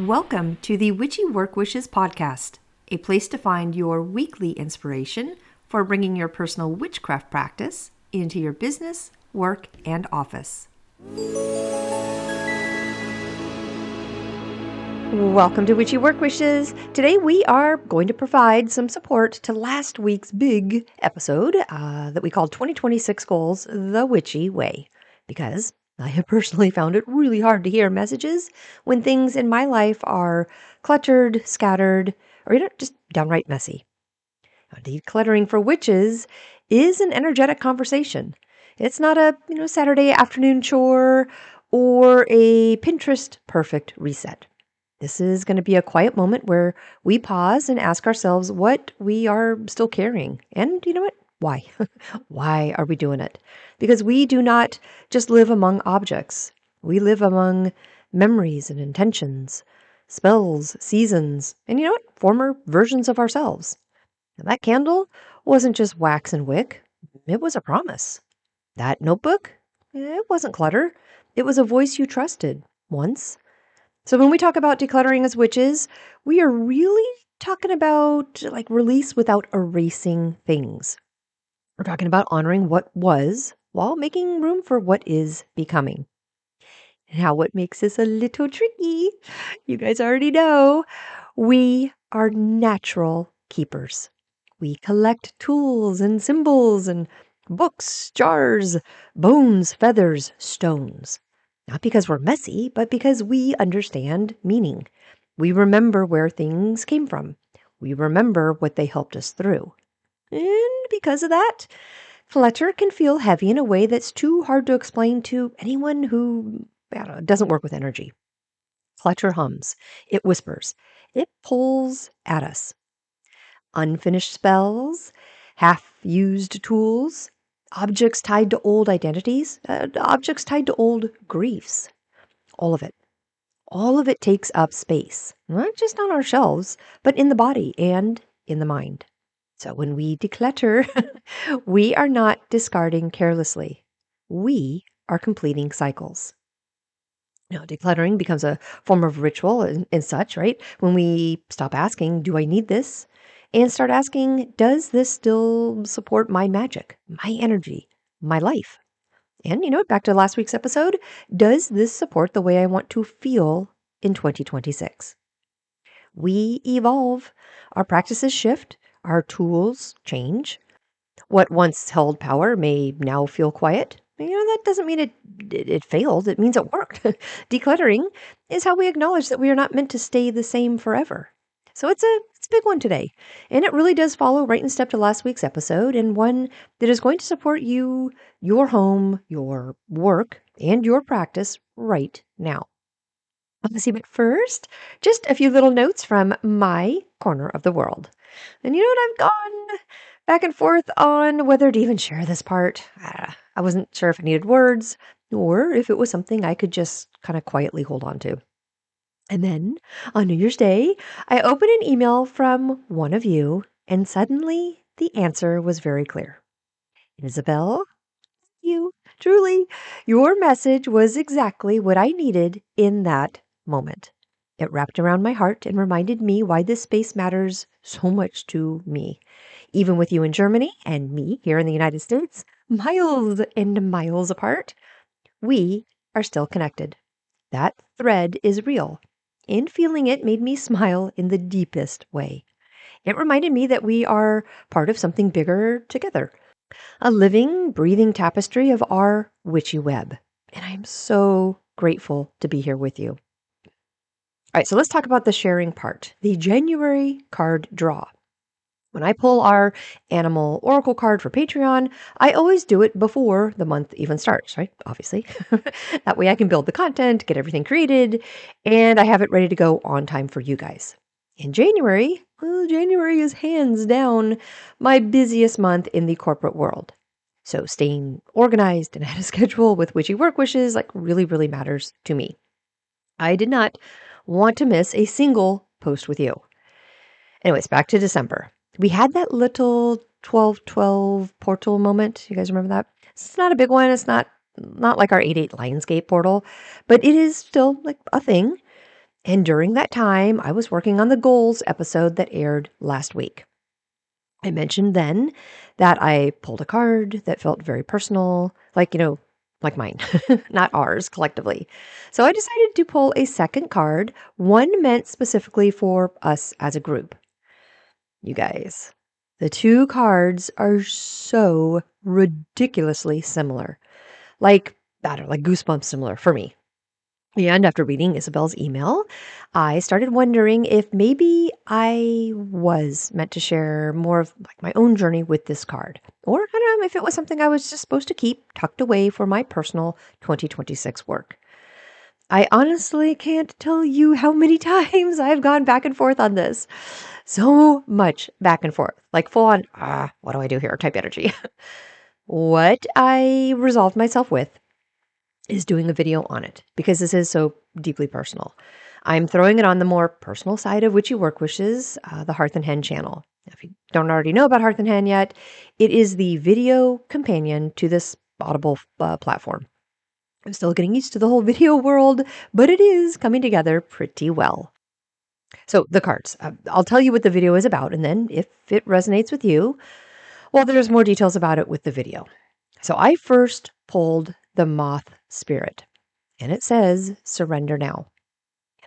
Welcome to the Witchy Work Wishes podcast, a place to find your weekly inspiration for bringing your personal witchcraft practice into your business, work, and office. Welcome to Witchy Work Wishes. Today we are going to provide some support to last week's big episode that we called 2026 Goals the Witchy Way, because I have personally found it really hard to hear messages when things in my life are cluttered, scattered, or just downright messy. Now, decluttering for witches is an energetic conversation. It's not a Saturday afternoon chore or a Pinterest perfect reset. This is going to be a quiet moment where we pause and ask ourselves what we are still carrying. And you know what? Why? Why are we doing it? Because we do not just live among objects. We live among memories and intentions, spells, seasons, and former versions of ourselves. Now, that candle wasn't just wax and wick. It was a promise. That notebook, it wasn't clutter. It was a voice you trusted once. So when we talk about decluttering as witches, we are really talking about release without erasing things. We're talking about honoring what was while making room for what is becoming. Now, what makes this a little tricky, you guys already know, we are natural keepers. We collect tools and symbols and books, jars, bones, feathers, stones. Not because we're messy, but because we understand meaning. We remember where things came from. We remember what they helped us through. And because of that, clutter can feel heavy in a way that's too hard to explain to anyone who doesn't work with energy. Clutter hums. It whispers. It pulls at us. Unfinished spells, half-used tools, objects tied to old identities, objects tied to old griefs. All of it. All of it takes up space, not just on our shelves, but in the body and in the mind. So when we declutter, we are not discarding carelessly. We are completing cycles. Now, decluttering becomes a form of ritual and such, right? When we stop asking, do I need this? And start asking, does this still support my magic, my energy, my life? And back to last week's episode, does this support the way I want to feel in 2026? We evolve. Our practices shift. Our tools change. What once held power may now feel quiet. That doesn't mean it failed. It means it worked. Decluttering is how we acknowledge that we are not meant to stay the same forever. So it's a big one today. And it really does follow right in step to last week's episode, and one that is going to support you, your home, your work, and your practice right now. Let's see, but first, just a few little notes from my corner of the world. And I've gone back and forth on whether to even share this part. I wasn't sure if it needed words or if it was something I could just kind of quietly hold on to. And then on New Year's Day, I opened an email from one of you, and suddenly the answer was very clear. Isabel, you, truly, your message was exactly what I needed in that moment. It wrapped around my heart and reminded me why this space matters so much to me. Even with you in Germany and me here in the United States, miles and miles apart, we are still connected. That thread is real. And feeling it made me smile in the deepest way. It reminded me that we are part of something bigger together, a living, breathing tapestry of our witchy web. And I'm so grateful to be here with you. All right, so let's talk about the sharing part, the January card draw. When I pull our animal oracle card for Patreon, I always do it before the month even starts, right? Obviously. That way I can build the content, get everything created, and I have it ready to go on time for you guys. In January, January is hands down my busiest month in the corporate world. So staying organized and ahead of schedule with witchy work wishes really, really matters to me. I did not want to miss a single post with you. Anyways, back to December. We had that little 12/12 portal moment. You guys remember that? It's not a big one. It's not like our 8/8 Lionsgate portal, but it is still a thing. And during that time, I was working on the goals episode that aired last week. I mentioned then that I pulled a card that felt very personal, like mine, not ours collectively. So I decided to pull a second card, one meant specifically for us as a group. You guys, the two cards are so ridiculously similar. Like, I don't know, like goosebumps similar for me. And after reading Isabel's email, I started wondering if maybe I was meant to share more of like my own journey with this card. Or I don't know if it was something I was just supposed to keep tucked away for my personal 2026 work. I honestly can't tell you how many times I've gone back and forth on this. So much back and forth, like full on, what do I do here type energy. What I resolved myself with is doing a video on it because this is so deeply personal. I'm throwing it on the more personal side of Witchy Work Wishes, the Hearth and Hen channel. If you don't already know about Hearth and Hen yet, it is the video companion to this Audible platform. I'm still getting used to the whole video world, but it is coming together pretty well. So the cards, I'll tell you what the video is about, and then if it resonates with you, well, there's more details about it with the video. So I first pulled the Moth Spirit, and it says, surrender now.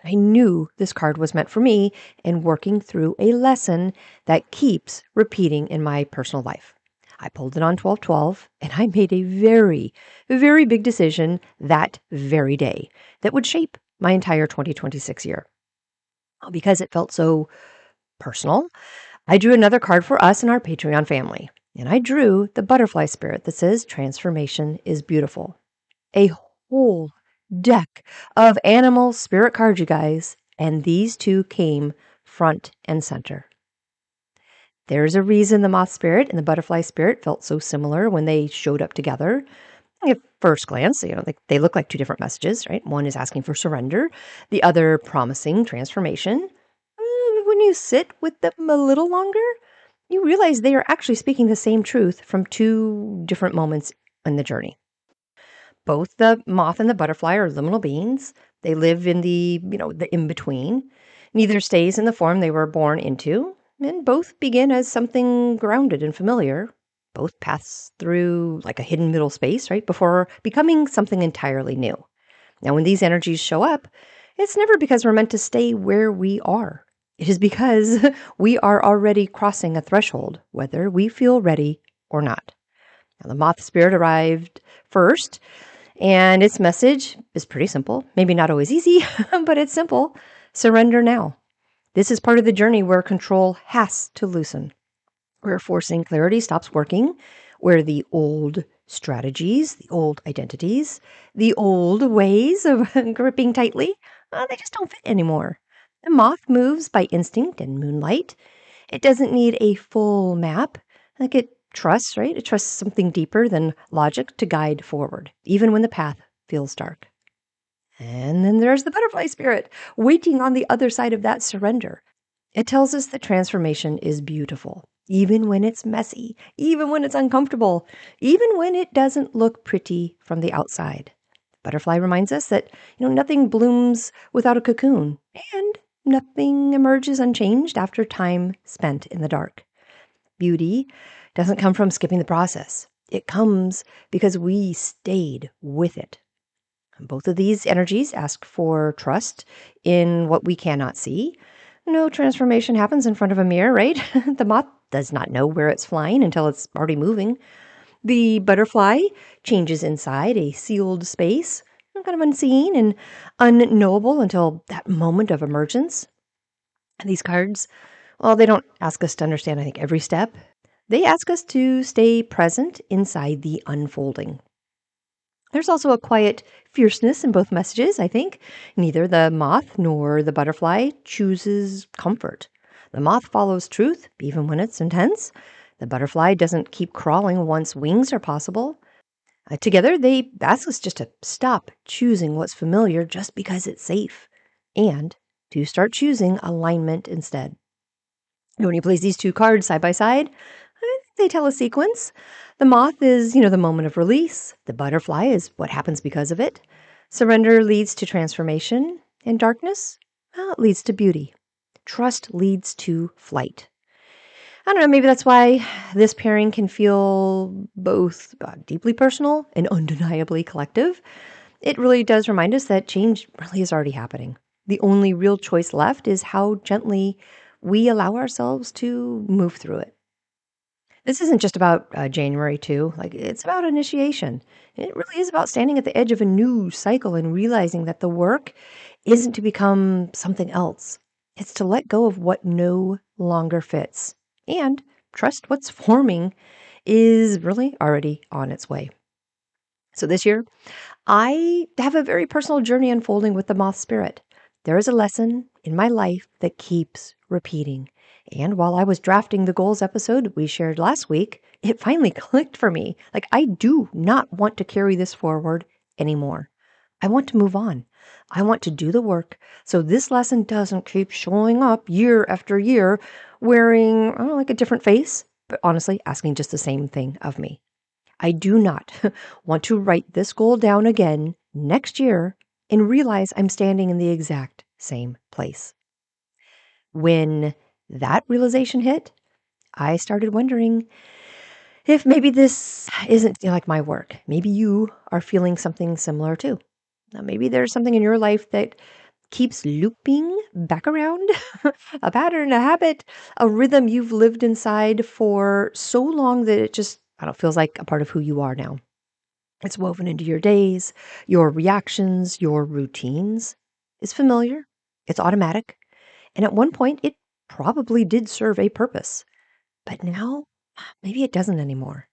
And I knew this card was meant for me in working through a lesson that keeps repeating in my personal life. I pulled it on 12/12, and I made a very, very big decision that very day that would shape my entire 2026 year. Because it felt so personal, I drew another card for us and our Patreon family. And I drew the butterfly spirit that says transformation is beautiful. A whole deck of animal spirit cards, you guys. And these two came front and center. There's a reason the moth spirit and the butterfly spirit felt so similar when they showed up together. At first glance, they look like two different messages, right? One is asking for surrender, the other promising transformation. When you sit with them a little longer, you realize they are actually speaking the same truth from two different moments in the journey. Both the moth and the butterfly are liminal beings. They live in the in-between. Neither stays in the form they were born into, and both begin as something grounded and familiar. Both pass through like a hidden middle space, right, before becoming something entirely new. Now, when these energies show up, it's never because we're meant to stay where we are. It is because we are already crossing a threshold, whether we feel ready or not. Now, the moth spirit arrived first, and its message is pretty simple. Maybe not always easy, but it's simple. Surrender now. This is part of the journey where control has to loosen, where forcing clarity stops working, where the old strategies, the old identities, the old ways of gripping tightly, they just don't fit anymore. The moth moves by instinct and moonlight. It doesn't need a full map. Like it trusts, right? It trusts something deeper than logic to guide forward, even when the path feels dark. And then there's the butterfly spirit waiting on the other side of that surrender. It tells us that transformation is beautiful, even when it's messy, even when it's uncomfortable, even when it doesn't look pretty from the outside. Butterfly reminds us that, nothing blooms without a cocoon, and nothing emerges unchanged after time spent in the dark. Beauty doesn't come from skipping the process. It comes because we stayed with it. Both of these energies ask for trust in what we cannot see. No transformation happens in front of a mirror, right? The moth does not know where it's flying until it's already moving. The butterfly changes inside a sealed space, kind of unseen and unknowable until that moment of emergence. And these cards, well, they don't ask us to understand, I think, every step. They ask us to stay present inside the unfolding. There's also a quiet fierceness in both messages, I think. Neither the moth nor the butterfly chooses comfort. The moth follows truth, even when it's intense. The butterfly doesn't keep crawling once wings are possible. Together, they ask us just to stop choosing what's familiar just because it's safe, and to start choosing alignment instead. When you place these two cards side by side, they tell a sequence. The moth is, the moment of release. The butterfly is what happens because of it. Surrender leads to transformation, and darkness, Well, it leads to beauty. Trust leads to flight. I don't know, maybe that's why this pairing can feel both deeply personal and undeniably collective. It really does remind us that change really is already happening. The only real choice left is how gently we allow ourselves to move through it. This isn't just about January 2, like it's about initiation. It really is about standing at the edge of a new cycle and realizing that the work isn't to become something else. It's to let go of what no longer fits and trust what's forming is really already on its way. So this year, I have a very personal journey unfolding with the moth spirit. There is a lesson in my life that keeps repeating. And while I was drafting the goals episode we shared last week, it finally clicked for me. Like, I do not want to carry this forward anymore. I want to move on. I want to do the work so this lesson doesn't keep showing up year after year, wearing, I don't know, like a different face, but honestly, asking just the same thing of me. I do not want to write this goal down again next year and realize I'm standing in the exact same place. When that realization hit, I started wondering if maybe this isn't like my work. Maybe you are feeling something similar too. Now, maybe there's something in your life that keeps looping back around a pattern, a habit, a rhythm you've lived inside for so long that it just, I don't know, feels like a part of who you are now. It's woven into your days, your reactions, your routines. It's familiar, it's automatic, and at one point it probably did serve a purpose. But now, maybe it doesn't anymore.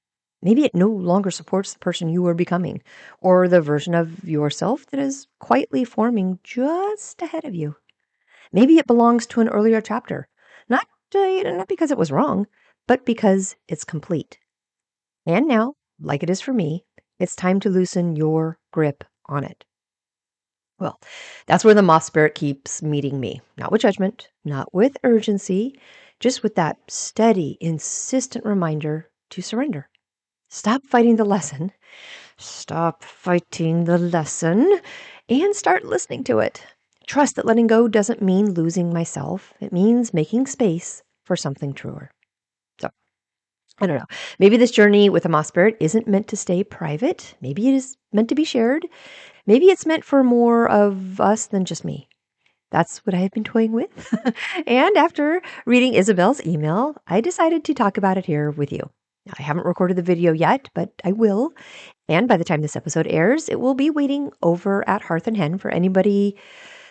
Maybe it no longer supports the person you are becoming, or the version of yourself that is quietly forming just ahead of you. Maybe it belongs to an earlier chapter, not because it was wrong, but because it's complete. And now, like it is for me, it's time to loosen your grip on it. Well, that's where the moth spirit keeps meeting me. Not with judgment, not with urgency, just with that steady, insistent reminder to surrender. Stop fighting the lesson. Stop fighting the lesson and start listening to it. Trust that letting go doesn't mean losing myself. It means making space for something truer. So, I don't know. Maybe this journey with a moth spirit isn't meant to stay private. Maybe it is meant to be shared. Maybe it's meant for more of us than just me. That's what I have been toying with. And after reading Isabel's email, I decided to talk about it here with you. Now, I haven't recorded the video yet, but I will. And by the time this episode airs, it will be waiting over at Hearth and Hen for anybody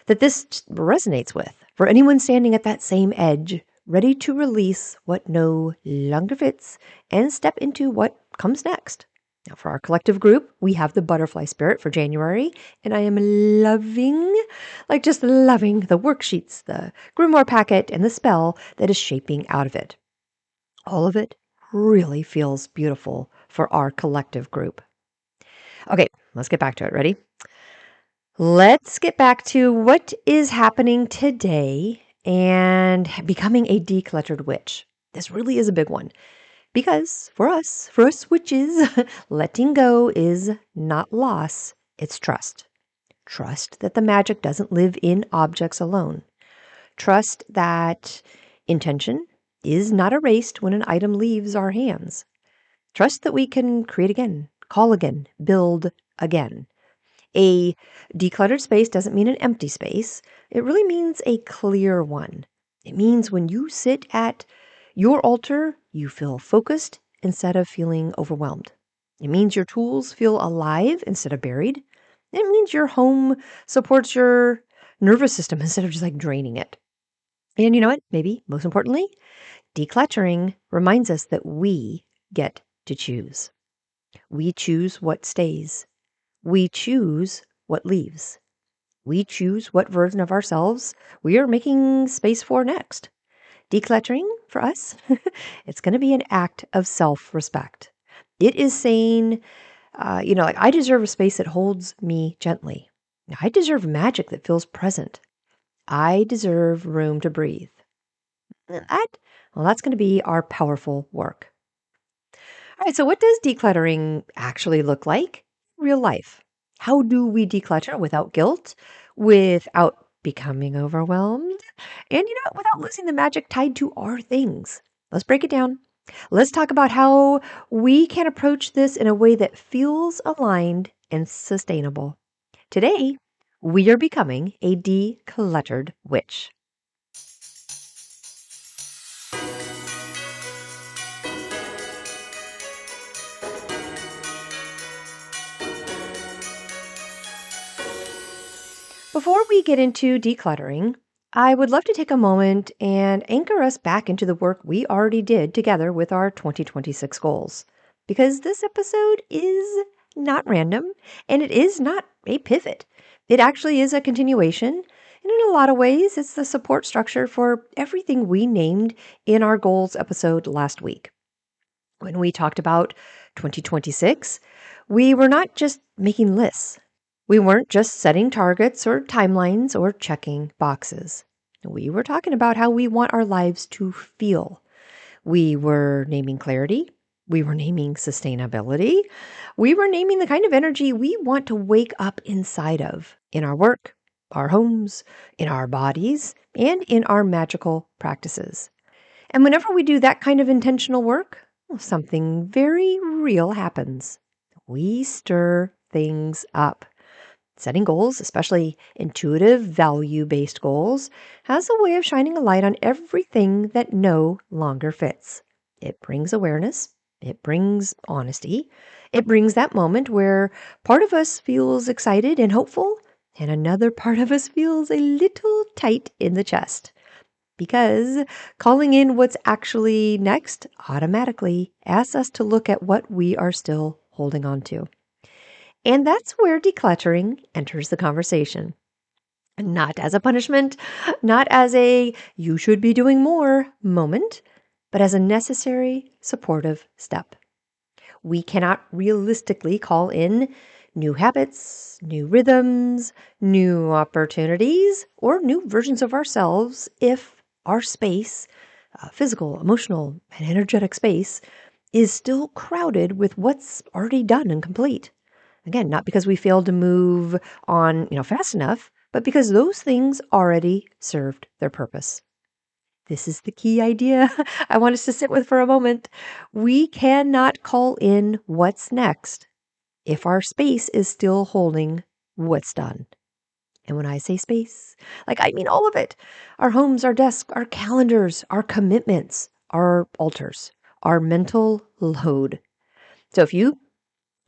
that this resonates with, for anyone standing at that same edge, ready to release what no longer fits and step into what comes next. Now, for our collective group, we have the butterfly spirit for January, and I am loving, like just loving the worksheets, the grimoire packet, and the spell that is shaping out of it. All of it really feels beautiful for our collective group. Okay, let's get back to it. Ready? Let's get back to what is happening today and becoming a decluttered witch. This really is a big one because for us witches, letting go is not loss, it's trust. Trust that the magic doesn't live in objects alone. Trust that intention is not erased when an item leaves our hands. Trust that we can create again, call again, build again. A decluttered space doesn't mean an empty space. It really means a clear one. It means when you sit at your altar, you feel focused instead of feeling overwhelmed. It means your tools feel alive instead of buried. It means your home supports your nervous system instead of just like draining it. And you know what? Maybe most importantly, decluttering reminds us that we get to choose. We choose what stays. We choose what leaves. We choose what version of ourselves we are making space for next. Decluttering for us, it's going to be an act of self-respect. It is saying, like I deserve a space that holds me gently. I deserve magic that feels present. I deserve room to breathe. That's going to be our powerful work. All right, so what does decluttering actually look like in real life? How do we declutter without guilt, without becoming overwhelmed, and without losing the magic tied to our things. Let's break it down. Let's talk about how we can approach this in a way that feels aligned and sustainable. Today, we are becoming a decluttered witch. Before we get into decluttering, I would love to take a moment and anchor us back into the work we already did together with our 2026 goals. Because this episode is not random and it is not a pivot. It actually is a continuation. And in a lot of ways, it's the support structure for everything we named in our goals episode last week. When we talked about 2026, we were not just making lists. We weren't just setting targets or timelines or checking boxes. We were talking about how we want our lives to feel. We were naming clarity. We were naming sustainability. We were naming the kind of energy we want to wake up inside of in our work, our homes, in our bodies, and in our magical practices. And whenever we do that kind of intentional work, something very real happens. We stir things up. Setting goals, especially intuitive, value-based goals, has a way of shining a light on everything that no longer fits. It brings awareness. It brings honesty. It brings that moment where part of us feels excited and hopeful, and another part of us feels a little tight in the chest. Because calling in what's actually next automatically asks us to look at what we are still holding on to. And that's where decluttering enters the conversation. Not as a punishment, not as a you should be doing more moment, but as a necessary supportive step. We cannot realistically call in new habits, new rhythms, new opportunities, or new versions of ourselves if our space, physical, emotional, and energetic space, is still crowded with what's already done and complete. Again, not because we failed to move on, fast enough, but because those things already served their purpose. This is the key idea I want us to sit with for a moment. We cannot call in what's next if our space is still holding what's done. And when I say space, I mean all of it. Our homes, our desks, our calendars, our commitments, our altars, our mental load. So if you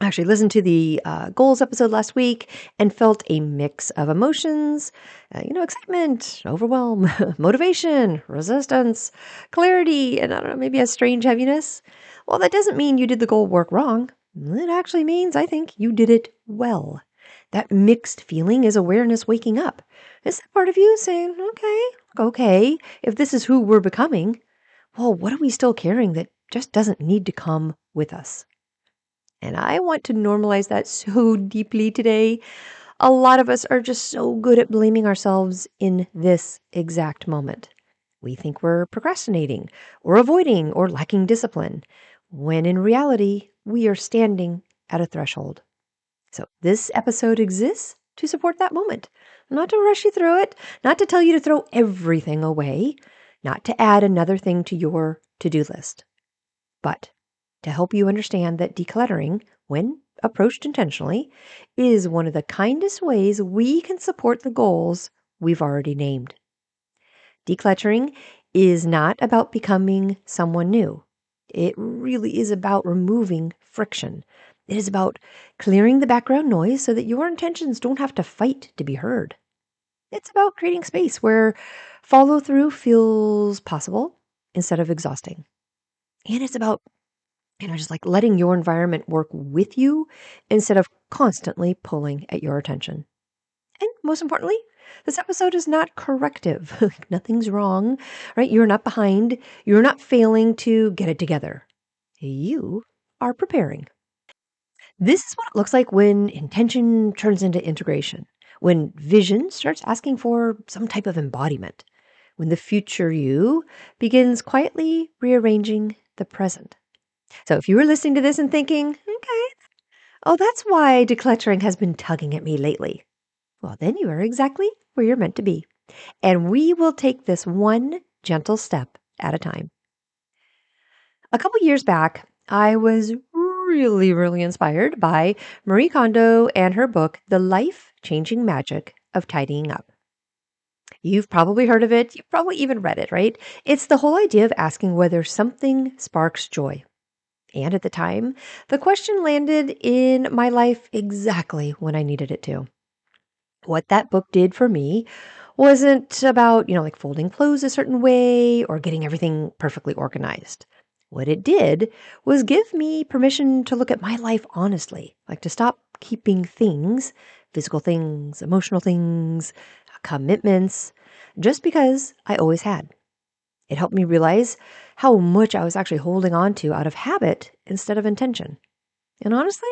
actually listened to the goals episode last week and felt a mix of emotions, excitement, overwhelm, motivation, resistance, clarity, and I don't know, maybe a strange heaviness. Well, that doesn't mean you did the goal work wrong. It actually means, I think, you did it well. That mixed feeling is awareness waking up. It's that part of you saying, okay, if this is who we're becoming, well, what are we still carrying that just doesn't need to come with us? And I want to normalize that so deeply today. A lot of us are just so good at blaming ourselves in this exact moment. We think we're procrastinating or avoiding or lacking discipline, when in reality, we are standing at a threshold. So this episode exists to support that moment, not to rush you through it, not to tell you to throw everything away, not to add another thing to your to-do list, but to help you understand that decluttering, when approached intentionally, is one of the kindest ways we can support the goals we've already named. Decluttering is not about becoming someone new. It really is about removing friction. It is about clearing the background noise so that your intentions don't have to fight to be heard. It's about creating space where follow through feels possible instead of exhausting. And it's about just letting your environment work with you instead of constantly pulling at your attention. And most importantly, this episode is not corrective. Nothing's wrong, right? You're not behind. You're not failing to get it together. You are preparing. This is what it looks like when intention turns into integration, when vision starts asking for some type of embodiment, when the future you begins quietly rearranging the present. So if you were listening to this and thinking, okay, oh, that's why decluttering has been tugging at me lately. well, then you are exactly where you're meant to be. And we will take this one gentle step at a time. A couple years back, I was really inspired by Marie Kondo and her book, The Life Changing Magic of Tidying Up. You've probably heard of it. You've probably even read it, right? It's the whole idea of asking whether something sparks joy. And at the time, the question landed in my life exactly when I needed it to. What that book did for me wasn't about, like folding clothes a certain way or getting everything perfectly organized. What it did was give me permission to look at my life honestly, like to stop keeping things, physical things, emotional things, commitments, just because I always had. It helped me realize how much I was actually holding on to out of habit instead of intention. And honestly,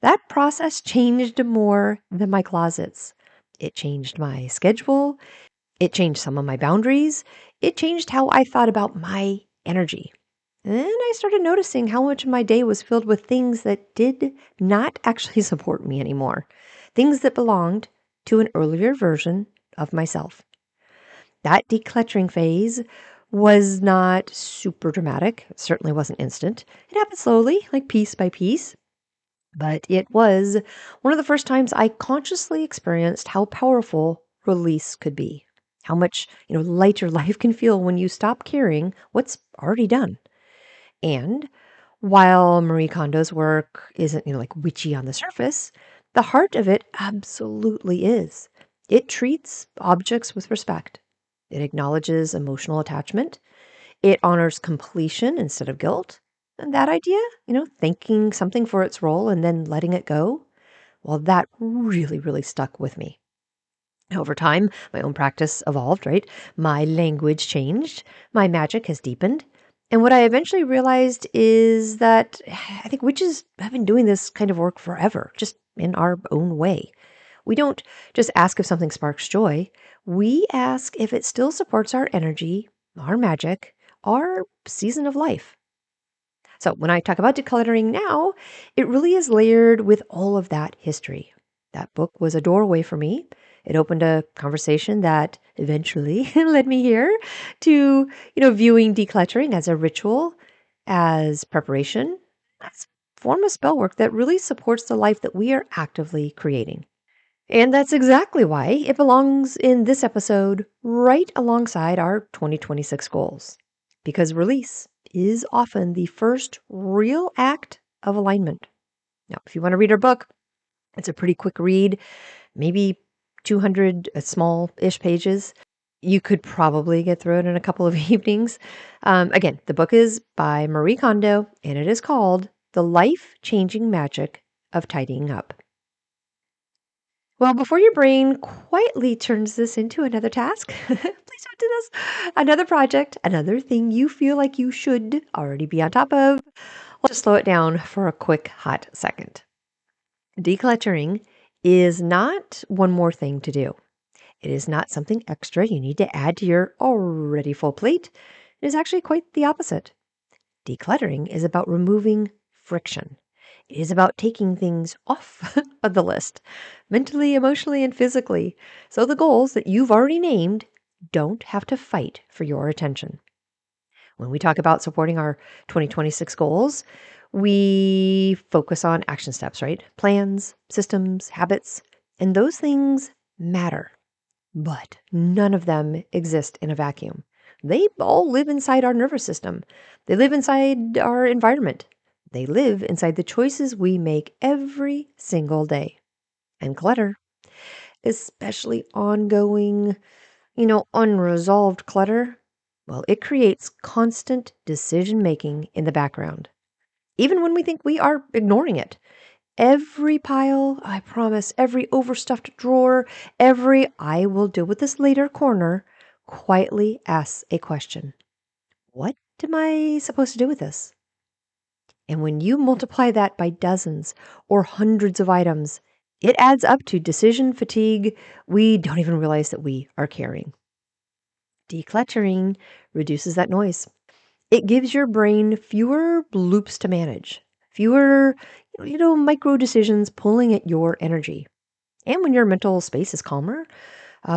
that process changed more than my closets. It changed my schedule. It changed some of my boundaries. It changed how I thought about my energy. And then I started noticing how much of my day was filled with things that did not actually support me anymore. Things that belonged to an earlier version of myself. That decluttering phase was not super dramatic. It certainly wasn't instant. It happened slowly, like piece by piece. But it was one of the first times I consciously experienced how powerful release could be. How much, lighter life can feel when you stop caring what's already done. And while Marie Kondo's work isn't, like witchy on the surface, the heart of it absolutely is. It treats objects with respect. It acknowledges emotional attachment. It honors completion instead of guilt. And that idea, thanking something for its role and then letting it go, well, that really stuck with me. Over time, my own practice evolved, right? My language changed. My magic has deepened. And what I eventually realized is that I think witches have been doing this kind of work forever, just in our own way. We don't just ask if something sparks joy. We ask if it still supports our energy, our magic, our season of life. So when I talk about decluttering now, it really is layered with all of that history. That book was a doorway for me. It opened a conversation that eventually led me here to, viewing decluttering as a ritual, as preparation, as a form of spell work that really supports the life that we are actively creating. And that's exactly why it belongs in this episode right alongside our 2026 goals. Because release is often the first real act of alignment. Now, if you want to read our book, it's a pretty quick read, maybe 200 small-ish pages. You could probably get through it in a couple of evenings. Again, the book is by Marie Kondo, and it is called The Life-Changing Magic of Tidying Up. Well, before your brain quietly turns this into another task, please don't do this. Another project, another thing you feel like you should already be on top of. Let's just slow it down for a quick hot second. Decluttering is not one more thing to do. It is not something extra you need to add to your already full plate. It is actually quite the opposite. Decluttering is about removing friction. It is about taking things off of the list, mentally, emotionally, and physically, so the goals that you've already named don't have to fight for your attention. When we talk about supporting our 2026 goals, we focus on action steps, right? Plans, systems, habits, and those things matter. But none of them exist in a vacuum. They all live inside our nervous system. They live inside our environment. They live inside the choices we make every single day. And clutter, especially ongoing, unresolved clutter, well, it creates constant decision making in the background. Even when we think we are ignoring it. Every pile, I promise, every overstuffed drawer, every I will deal with this later corner quietly asks a question. What am I supposed to do with this? And when you multiply that by dozens or hundreds of items, it adds up to decision fatigue we don't even realize that we are carrying. Decluttering reduces that noise. It gives your brain fewer loops to manage, fewer, micro decisions pulling at your energy. And when your mental space is calmer,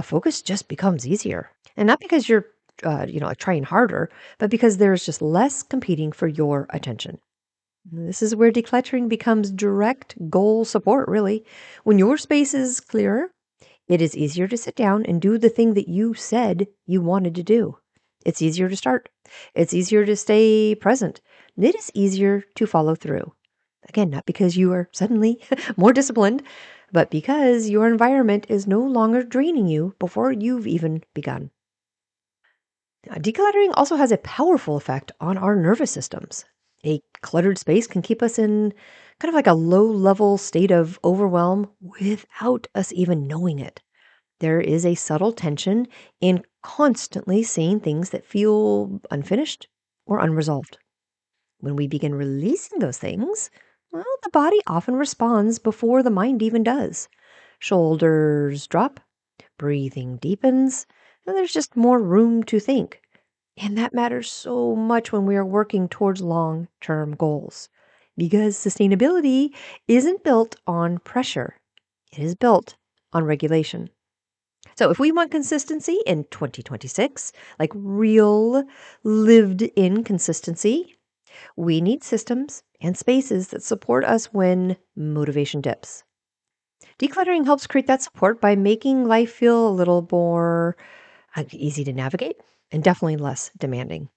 focus just becomes easier. And not because you're, like trying harder, but because there's just less competing for your attention. This is where decluttering becomes direct goal support, really. When your space is clearer, it is easier to sit down and do the thing that you said you wanted to do. It's easier to start. It's easier to stay present. It is easier to follow through. Again, not because you are suddenly more disciplined, but because your environment is no longer draining you before you've even begun. Decluttering also has a powerful effect on our nervous systems. A cluttered space can keep us in kind of like a low level state of overwhelm without us even knowing it. There is a subtle tension in constantly seeing things that feel unfinished or unresolved. When we begin releasing those things, well, the body often responds before the mind even does. Shoulders drop, breathing deepens, and there's just more room to think. And that matters so much when we are working towards long term goals. Because sustainability isn't built on pressure, it is built on regulation. So, if we want consistency in 2026, like real lived in consistency, we need systems and spaces that support us when motivation dips. Decluttering helps create that support by making life feel a little more easy to navigate and definitely less demanding.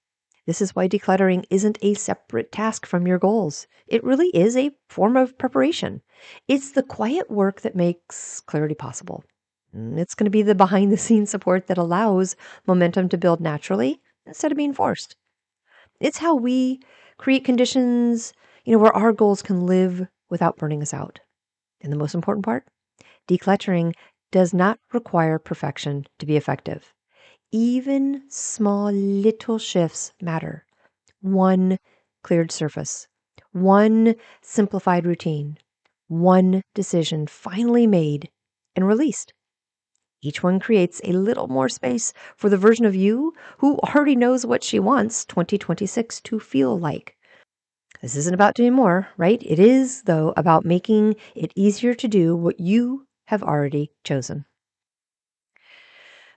This is why decluttering isn't a separate task from your goals. It really is a form of preparation. It's the quiet work that makes clarity possible. It's going to be the behind the scenes support that allows momentum to build naturally instead of being forced. It's how we create conditions, where our goals can live without burning us out. And the most important part, decluttering does not require perfection to be effective. Even small little shifts matter. One cleared surface, one simplified routine, one decision finally made and released. Each one creates a little more space for the version of you who already knows what she wants 2026 to feel like. This isn't about doing more, right? It is, though, about making it easier to do what you have already chosen.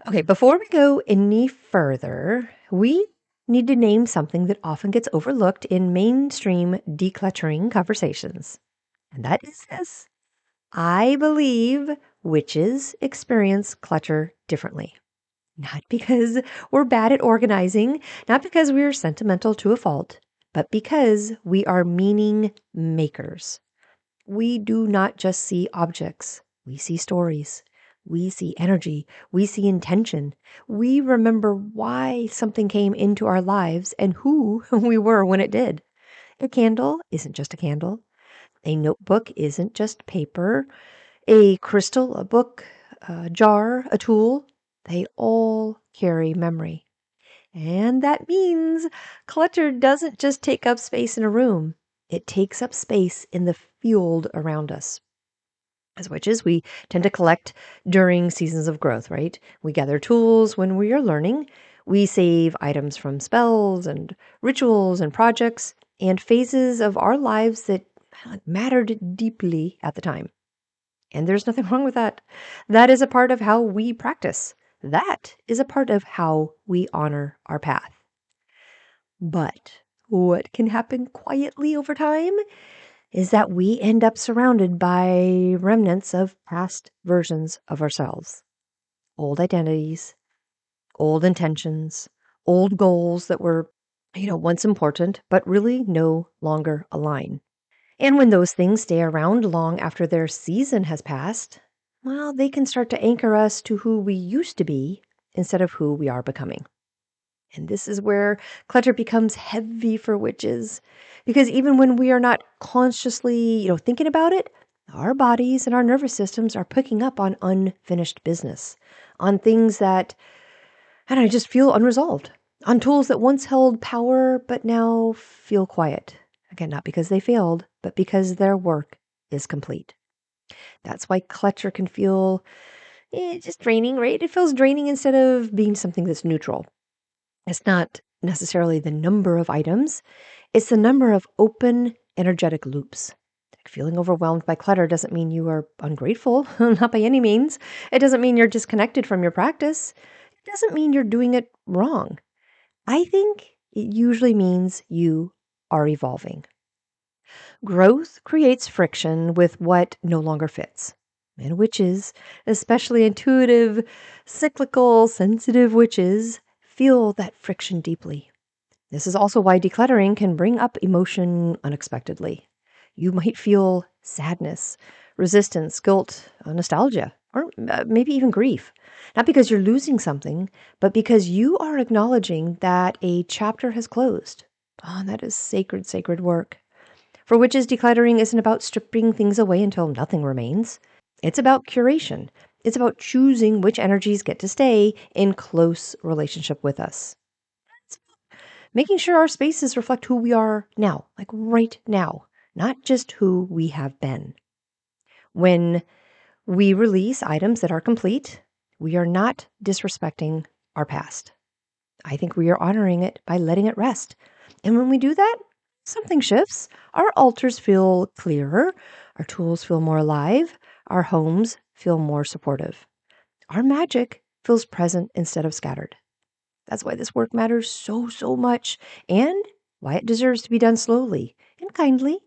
Okay, before we go any further, we need to name something that often gets overlooked in mainstream decluttering conversations. And that is this. I believe witches experience clutter differently. Not because we're bad at organizing, not because we're sentimental to a fault, but because we are meaning makers. We do not just see objects, we see stories. We see energy. We see intention. We remember why something came into our lives and who we were when it did. A candle isn't just a candle. A notebook isn't just paper. A crystal, a book, a jar, a tool. They all carry memory. And that means clutter doesn't just take up space in a room. It takes up space in the field around us. As witches, we tend to collect during seasons of growth, right? We gather tools when we are learning. We save items from spells and rituals and projects and phases of our lives that mattered deeply at the time. And there's nothing wrong with that. That is a part of how we practice. That is a part of how we honor our path. But what can happen quietly over time is that we end up surrounded by remnants of past versions of ourselves. Old identities, old intentions, old goals that were, once important, but really no longer align. And when those things stay around long after their season has passed, well, they can start to anchor us to who we used to be instead of who we are becoming. And this is where clutter becomes heavy for witches. Because even when we are not consciously, thinking about it, our bodies and our nervous systems are picking up on unfinished business, on things that, I don't know, just feel unresolved, on tools that once held power but now feel quiet. Again, not because they failed, but because their work is complete. That's why clutter can feel just draining, right? It feels draining instead of being something that's neutral. It's not necessarily the number of items, it's the number of open energetic loops. Feeling overwhelmed by clutter doesn't mean you are ungrateful, not by any means. It doesn't mean you're disconnected from your practice. It doesn't mean you're doing it wrong. I think it usually means you are evolving. Growth creates friction with what no longer fits. And witches, especially intuitive, cyclical, sensitive witches, feel that friction deeply. This is also why decluttering can bring up emotion unexpectedly. You might feel sadness, resistance, guilt, nostalgia, or maybe even grief. Not because you're losing something, but because you are acknowledging that a chapter has closed. Oh, that is sacred, sacred work. For witches, decluttering isn't about stripping things away until nothing remains. It's about curation. It's about choosing which energies get to stay in close relationship with us. Making sure our spaces reflect who we are now, like right now, not just who we have been. When we release items that are complete, we are not disrespecting our past. I think we are honoring it by letting it rest. And when we do that, something shifts. Our altars feel clearer, our tools feel more alive, our homes feel more supportive. Our magic feels present instead of scattered. That's why this work matters so, so much, and why it deserves to be done slowly and kindly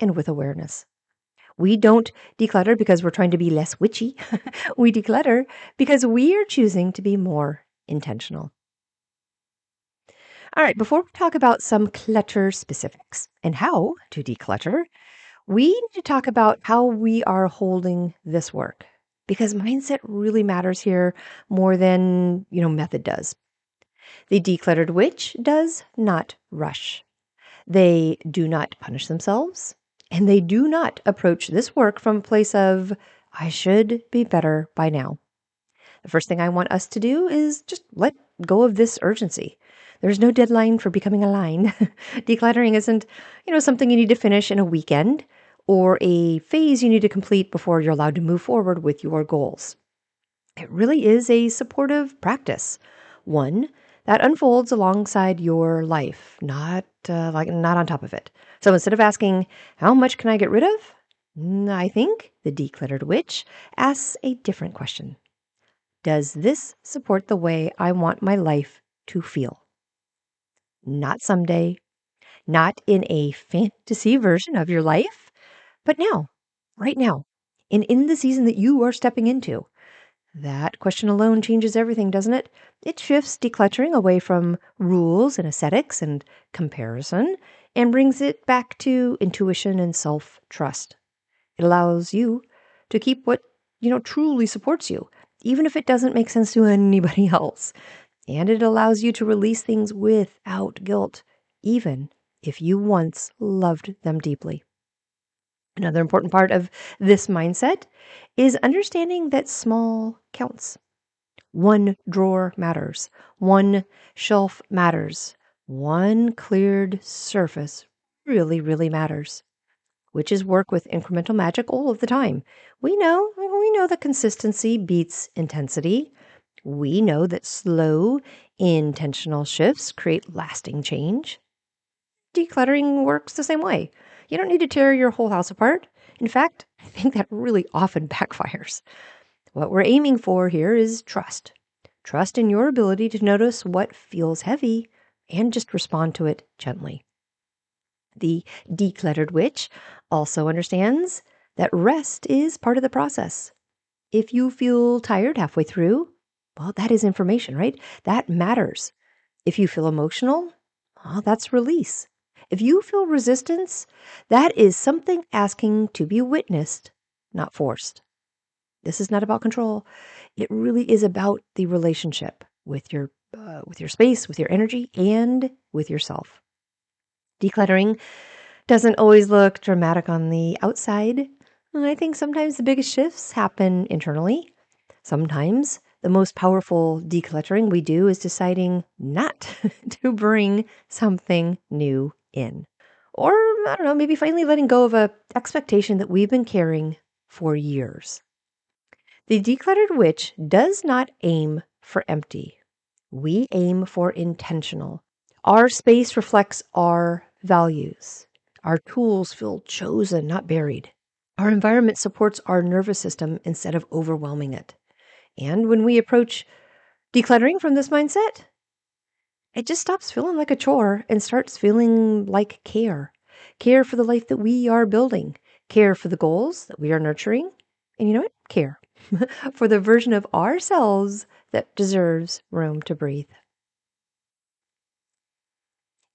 and with awareness. We don't declutter because we're trying to be less witchy. We declutter because we are choosing to be more intentional. All right, before we talk about some clutter specifics and how to declutter, we need to talk about how we are holding this work because mindset really matters here more than, method does. The decluttered witch does not rush. They do not punish themselves, and they do not approach this work from a place of, I should be better by now. The first thing I want us to do is just let go of this urgency. There's no deadline for becoming a line. Decluttering isn't, something you need to finish in a weekend or a phase you need to complete before you're allowed to move forward with your goals. It really is a supportive practice, one that unfolds alongside your life, not on top of it. So instead of asking, how much can I get rid of? I think the decluttered witch asks a different question. Does this support the way I want my life to feel? Not someday, not in a fantasy version of your life, but now, right now, and in the season that you are stepping into. That question alone changes everything, doesn't it? It shifts decluttering away from rules and ascetics and comparison and brings it back to intuition and self-trust. It allows you to keep what, truly supports you, even if it doesn't make sense to anybody else. And it allows you to release things without guilt, even if you once loved them deeply. Another important part of this mindset is understanding that small counts. One drawer matters. One shelf matters. One cleared surface really, really matters. Witches work with incremental magic all of the time. We know that consistency beats intensity. We know that slow, intentional shifts create lasting change. Decluttering works the same way. You don't need to tear your whole house apart. In fact, I think that really often backfires. What we're aiming for here is trust. Trust in your ability to notice what feels heavy and just respond to it gently. The decluttered witch also understands that rest is part of the process. If you feel tired halfway through, well, that is information, right? That matters. If you feel emotional, well, that's release. If you feel resistance, that is something asking to be witnessed, not forced. This is not about control. It really is about the relationship with your space, with your energy, and with yourself. Decluttering doesn't always look dramatic on the outside. I think sometimes the biggest shifts happen internally. Sometimes the most powerful decluttering we do is deciding not to bring something new in. Or, I don't know, maybe finally letting go of a expectation that we've been carrying for years. The decluttered witch does not aim for empty. We aim for intentional. Our space reflects our values. Our tools feel chosen, not buried. Our environment supports our nervous system instead of overwhelming it. And when we approach decluttering from this mindset, it just stops feeling like a chore and starts feeling like care. Care for the life that we are building, care for the goals that we are nurturing, and you know what? Care for the version of ourselves that deserves room to breathe.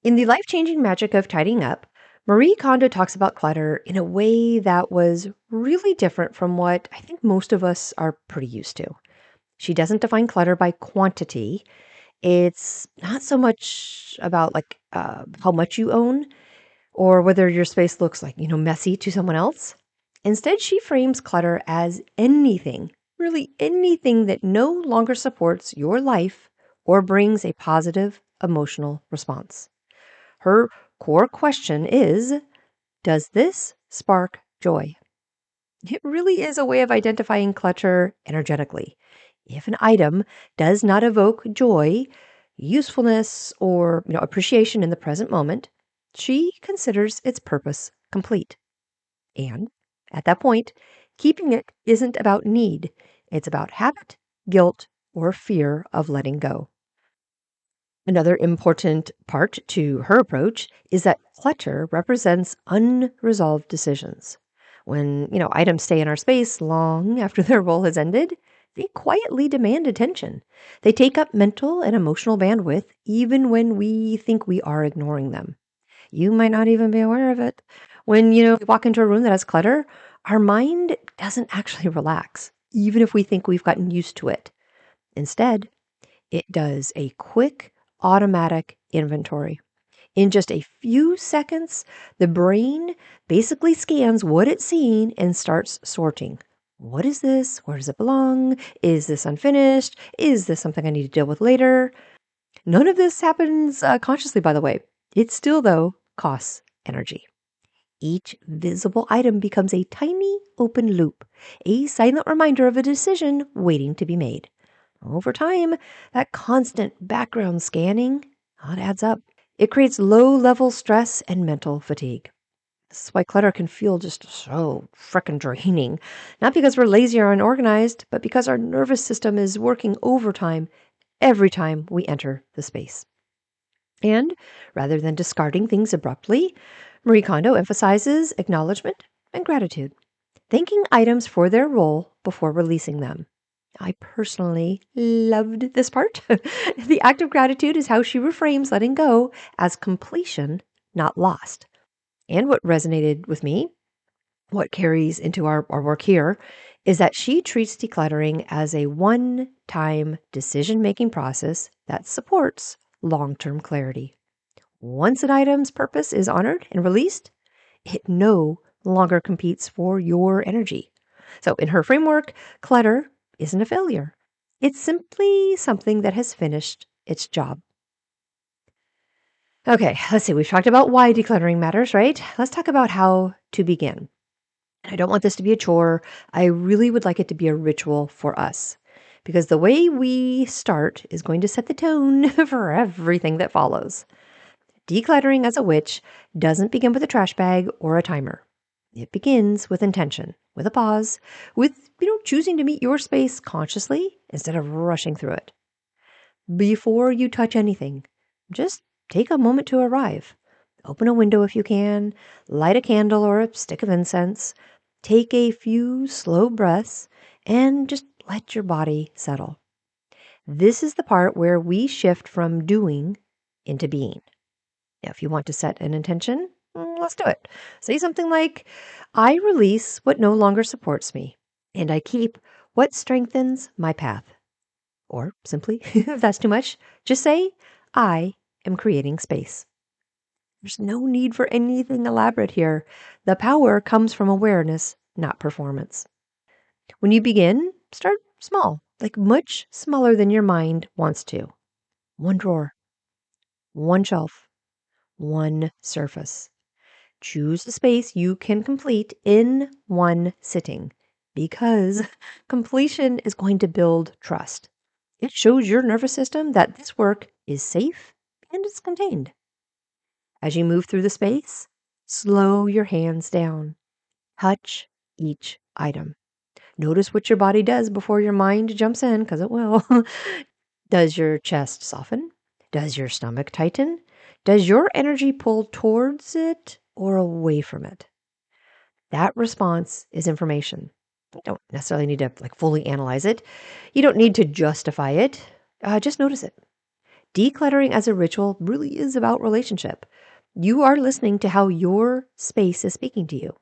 In the life changing magic of tidying up, Marie Kondo talks about clutter in a way that was really different from what I think most of us are pretty used to. She doesn't define clutter by quantity. It's not so much about how much you own or whether your space looks like, messy to someone else. Instead, she frames clutter as anything, really anything that no longer supports your life or brings a positive emotional response. Her core question is, does this spark joy? It really is a way of identifying clutter energetically. If an item does not evoke joy, usefulness, or appreciation in the present moment, she considers its purpose complete. And at that point, keeping it isn't about need, it's about habit, guilt, or fear of letting go. Another important part to her approach is that clutter represents unresolved decisions. When, items stay in our space long after their role has ended, they quietly demand attention. They take up mental and emotional bandwidth even when we think we are ignoring them. You might not even be aware of it. When, we walk into a room that has clutter, our mind doesn't actually relax, even if we think we've gotten used to it. Instead, it does a quick, automatic inventory. In just a few seconds, the brain basically scans what it's seen and starts sorting. What is this? Where does it belong? Is this unfinished? Is this something I need to deal with later? None of this happens consciously, by the way. It still, though, costs energy. Each visible item becomes a tiny open loop, a silent reminder of a decision waiting to be made. Over time, that constant background scanning, it adds up. It creates low-level stress and mental fatigue. This is why clutter can feel just so frickin' draining. Not because we're lazy or unorganized, but because our nervous system is working overtime every time we enter the space. And rather than discarding things abruptly, Marie Kondo emphasizes acknowledgement and gratitude, thanking items for their role before releasing them. I personally loved this part. The act of gratitude is how she reframes letting go as completion, not lost. And what resonated with me, what carries into our work here, is that she treats decluttering as a one-time decision-making process that supports long-term clarity. Once an item's purpose is honored and released, it no longer competes for your energy. So in her framework, clutter isn't a failure. It's simply something that has finished its job. Okay, let's see. We've talked about why decluttering matters, right? Let's talk about how to begin. And I don't want this to be a chore. I really would like it to be a ritual for us because the way we start is going to set the tone for everything that follows. Decluttering as a witch doesn't begin with a trash bag or a timer. It begins with intention, with a pause, with, choosing to meet your space consciously instead of rushing through it. Before you touch anything, just take a moment to arrive. Open a window if you can, light a candle or a stick of incense, take a few slow breaths, and just let your body settle. This is the part where we shift from doing into being. Now, if you want to set an intention, let's do it. Say something like, I release what no longer supports me, and I keep what strengthens my path. Or simply, if that's too much, just say, I am creating space. There's no need for anything elaborate here. The power comes from awareness, not performance. When you begin, start small, like much smaller than your mind wants to. One drawer, one shelf, one surface. Choose the space you can complete in one sitting because completion is going to build trust. It shows your nervous system that this work is safe and it's contained. As you move through the space, Slow your hands down. Touch each item. Notice what your body does before your mind jumps in, because it will. Does your chest soften? Does your stomach tighten? Does your energy pull towards it or away from it? That response is information. You don't necessarily need to fully analyze it. You don't need to justify it. Just notice it. Decluttering as a ritual really is about relationship. You are listening to how your space is speaking to you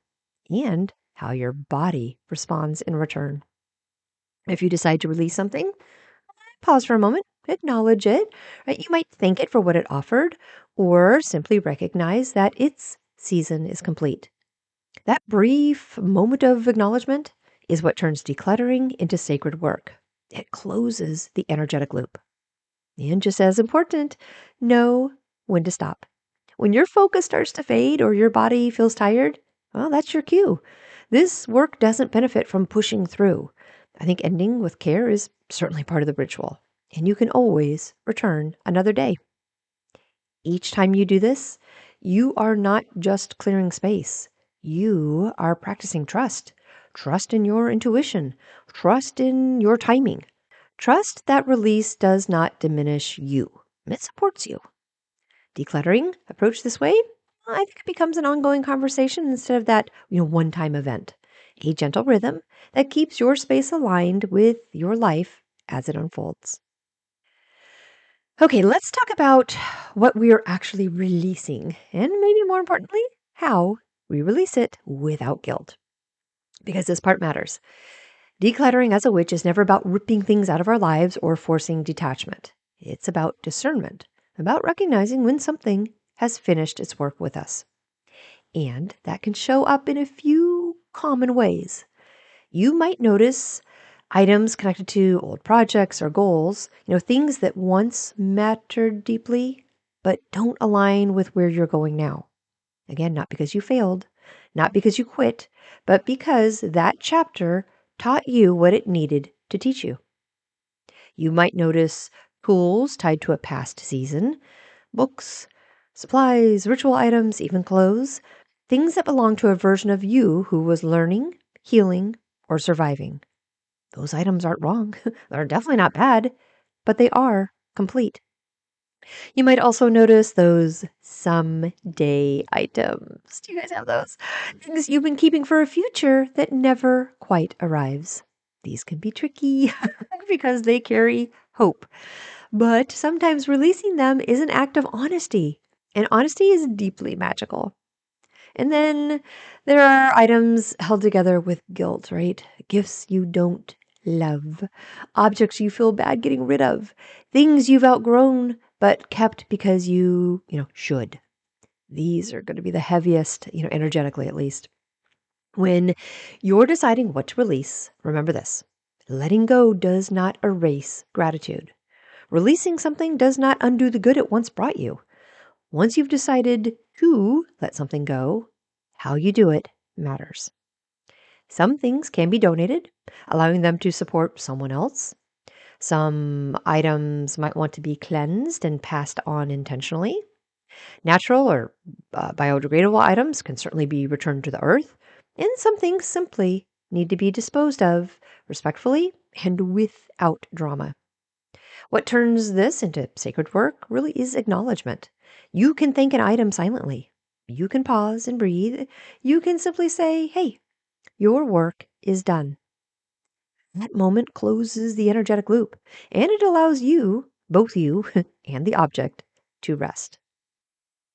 and how your body responds in return. If you decide to release something, pause for a moment, acknowledge it. Right? You might thank it for what it offered, or simply recognize that its season is complete. That brief moment of acknowledgement is what turns decluttering into sacred work. It closes the energetic loop. And just as important, know when to stop. When your focus starts to fade or your body feels tired, well, that's your cue. This work doesn't benefit from pushing through. I think ending with care is certainly part of the ritual, and you can always return another day. Each time you do this, you are not just clearing space. You are practicing trust. Trust in your intuition. Trust in your timing. Trust that release does not diminish you. It supports you. Decluttering, approached this way, I think it becomes an ongoing conversation instead of that, one-time event. A gentle rhythm that keeps your space aligned with your life as it unfolds. Okay, let's talk about what we are actually releasing, and maybe more importantly, how we release it without guilt. Because this part matters. Decluttering as a witch is never about ripping things out of our lives or forcing detachment. It's about discernment, about recognizing when something has finished its work with us. And that can show up in a few common ways. You might notice items connected to old projects or goals, things that once mattered deeply, but don't align with where you're going now. Again, not because you failed, not because you quit, but because that chapter taught you what it needed to teach you. You might notice tools tied to a past season, books, supplies, ritual items, even clothes, things that belong to a version of you who was learning, healing, or surviving. Those items aren't wrong. They're definitely not bad, but they are complete. You might also notice those someday items. Do you guys have those? Things you've been keeping for a future that never quite arrives. These can be tricky because they carry hope. But sometimes releasing them is an act of honesty, and honesty is deeply magical. And then there are items held together with guilt, right? Gifts you don't love, objects you feel bad getting rid of, things you've outgrown but kept because you should. These are going to be the heaviest, energetically at least. When you're deciding what to release, remember this. Letting go does not erase gratitude. Releasing something does not undo the good it once brought you. Once you've decided to let something go, how you do it matters. Some things can be donated, allowing them to support someone else. Some items might want to be cleansed and passed on intentionally. Natural or biodegradable items can certainly be returned to the earth. And some things simply need to be disposed of respectfully and without drama. What turns this into sacred work really is acknowledgement. You can thank an item silently. You can pause and breathe. You can simply say, hey, your work is done. That moment closes the energetic loop, and it allows you, both you and the object, to rest.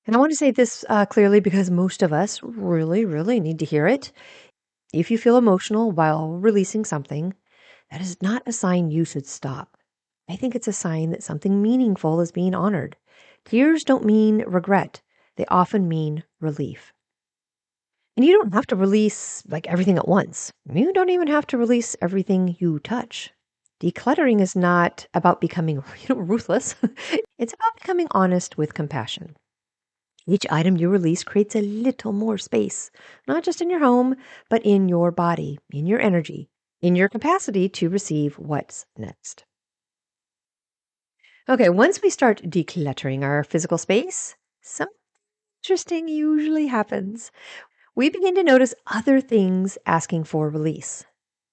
And I want to say this clearly because most of us really, really need to hear it. If you feel emotional while releasing something, that is not a sign you should stop. I think it's a sign that something meaningful is being honored. Tears don't mean regret. They often mean relief. And you don't have to release everything at once. You don't even have to release everything you touch. Decluttering is not about becoming ruthless. It's about becoming honest with compassion. Each item you release creates a little more space, not just in your home, but in your body, in your energy, in your capacity to receive what's next. Okay, once we start decluttering our physical space, something Interesting usually happens. We begin to notice other things asking for release.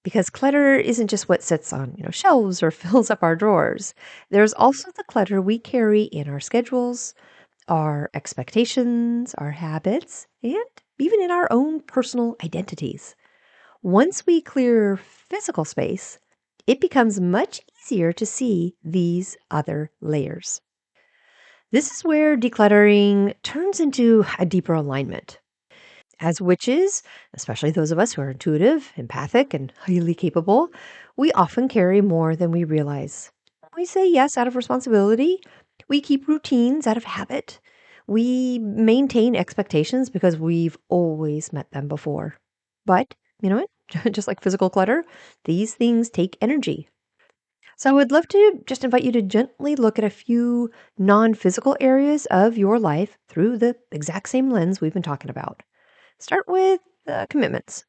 Because clutter isn't just what sits on, shelves or fills up our drawers. There's also the clutter we carry in our schedules, our expectations, our habits, and even in our own personal identities. Once we clear physical space, it becomes much easier to see these other layers. This is where decluttering turns into a deeper alignment. As witches, especially those of us who are intuitive, empathic, and highly capable, we often carry more than we realize. We say yes out of responsibility. We keep routines out of habit. We maintain expectations because we've always met them before. But, you know what? Just like physical clutter, these things take energy. So I would love to just invite you to gently look at a few non physical areas of your life through the exact same lens we've been talking about. Start with commitments.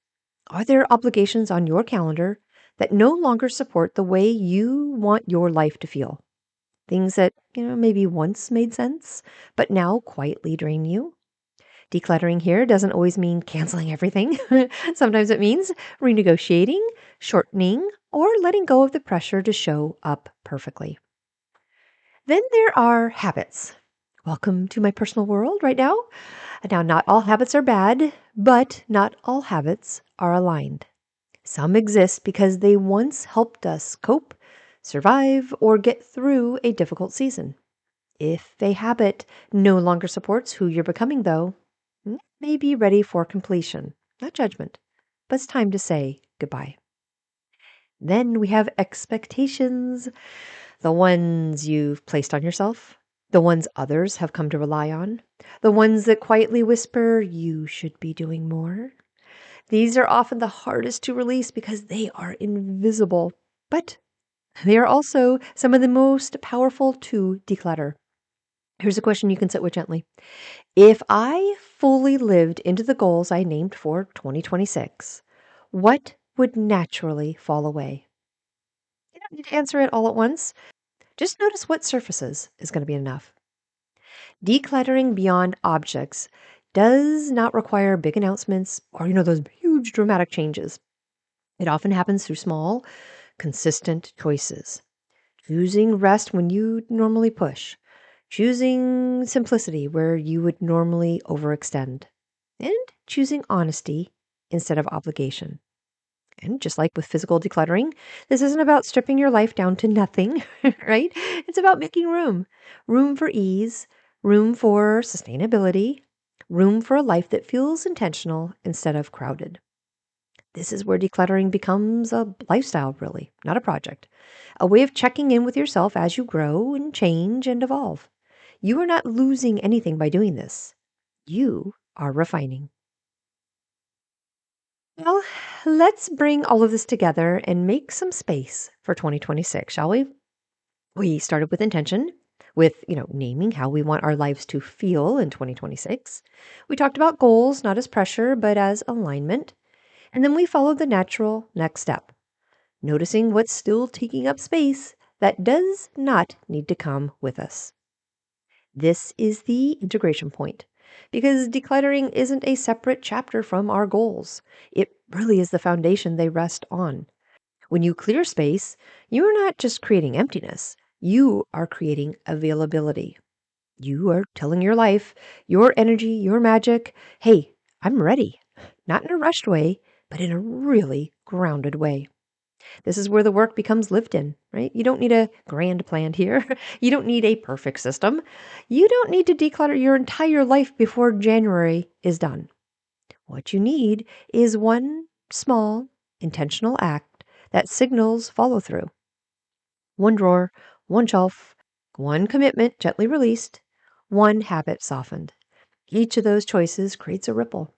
Are there obligations on your calendar that no longer support the way you want your life to feel? Things that, maybe once made sense, but now quietly drain you? Decluttering here doesn't always mean canceling everything. Sometimes it means renegotiating, shortening, or letting go of the pressure to show up perfectly. Then there are habits. Welcome to my personal world right now. Now, not all habits are bad, but not all habits are aligned. Some exist because they once helped us cope, survive, or get through a difficult season. If a habit no longer supports who you're becoming, though, it may be ready for completion, not judgment, but it's time to say goodbye. Then we have expectations, the ones you've placed on yourself, the ones others have come to rely on, the ones that quietly whisper, you should be doing more. These are often the hardest to release because they are invisible, but they are also some of the most powerful to declutter. Here's a question you can sit with gently. If I fully lived into the goals I named for 2026, what would naturally fall away? You don't need to answer it all at once. Just notice what surfaces is going to be enough. Decluttering beyond objects does not require big announcements or, those huge dramatic changes. It often happens through small, consistent choices. Choosing rest when you normally push. Choosing simplicity where you would normally overextend. And choosing honesty instead of obligation. And just like with physical decluttering, this isn't about stripping your life down to nothing, right? It's about making room. Room for ease, room for sustainability, room for a life that feels intentional instead of crowded. This is where decluttering becomes a lifestyle, really, not a project. A way of checking in with yourself as you grow and change and evolve. You are not losing anything by doing this. You are refining. Well, let's bring all of this together and make some space for 2026, shall we? We started with intention, with, naming how we want our lives to feel in 2026. We talked about goals, not as pressure, but as alignment. And then we followed the natural next step, noticing what's still taking up space that does not need to come with us. This is the integration point because decluttering isn't a separate chapter from our goals. It really is the foundation they rest on. When you clear space, you're not just creating emptiness, you are creating availability. You are telling your life, your energy, your magic, hey, I'm ready. Not in a rushed way, but in a really grounded way. This is where the work becomes lived in, right? You don't need a grand plan here. You don't need a perfect system. You don't need to declutter your entire life before January is done. What you need is one small, intentional act that signals follow through. One drawer, one shelf, one commitment gently released, one habit softened. Each of those choices creates a ripple.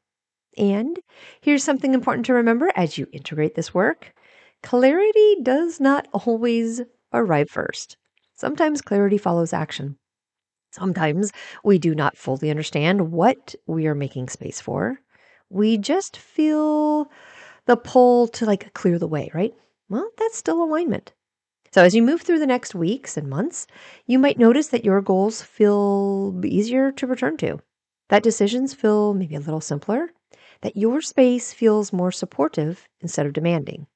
And here's something important to remember as you integrate this work. Clarity does not always arrive first. Sometimes clarity follows action. Sometimes we do not fully understand what we are making space for. We just feel the pull to clear the way, right? Well, that's still alignment. So as you move through the next weeks and months, you might notice that your goals feel easier to return to. that decisions feel maybe a little simpler, that your space feels more supportive instead of demanding.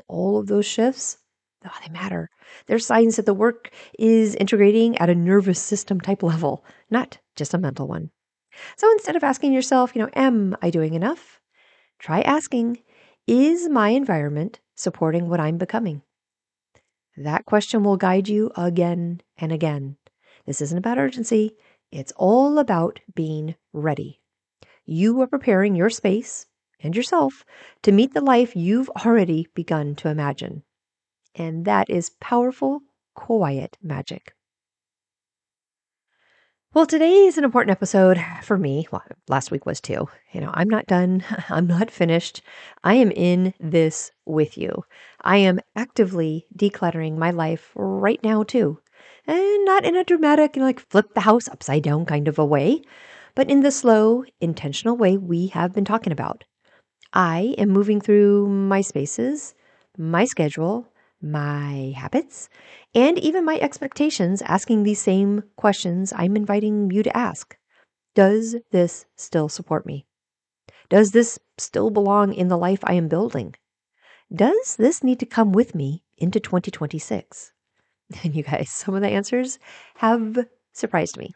All of those shifts, oh, they matter. They're signs that the work is integrating at a nervous system type level, not just a mental one. So instead of asking yourself, am I doing enough? Try asking, is my environment supporting what I'm becoming? That question will guide you again and again. This isn't about urgency. It's all about being ready. You are preparing your space and yourself to meet the life you've already begun to imagine. And that is powerful, quiet magic. Well, today is an important episode for me. Well, last week was too. I'm not done. I'm not finished. I am in this with you. I am actively decluttering my life right now too. And not in a dramatic, like flip the house upside down kind of a way, but in the slow, intentional way we have been talking about. I am moving through my spaces, my schedule, my habits, and even my expectations, asking these same questions I'm inviting you to ask. Does this still support me? Does this still belong in the life I am building? Does this need to come with me into 2026? And you guys, some of the answers have surprised me.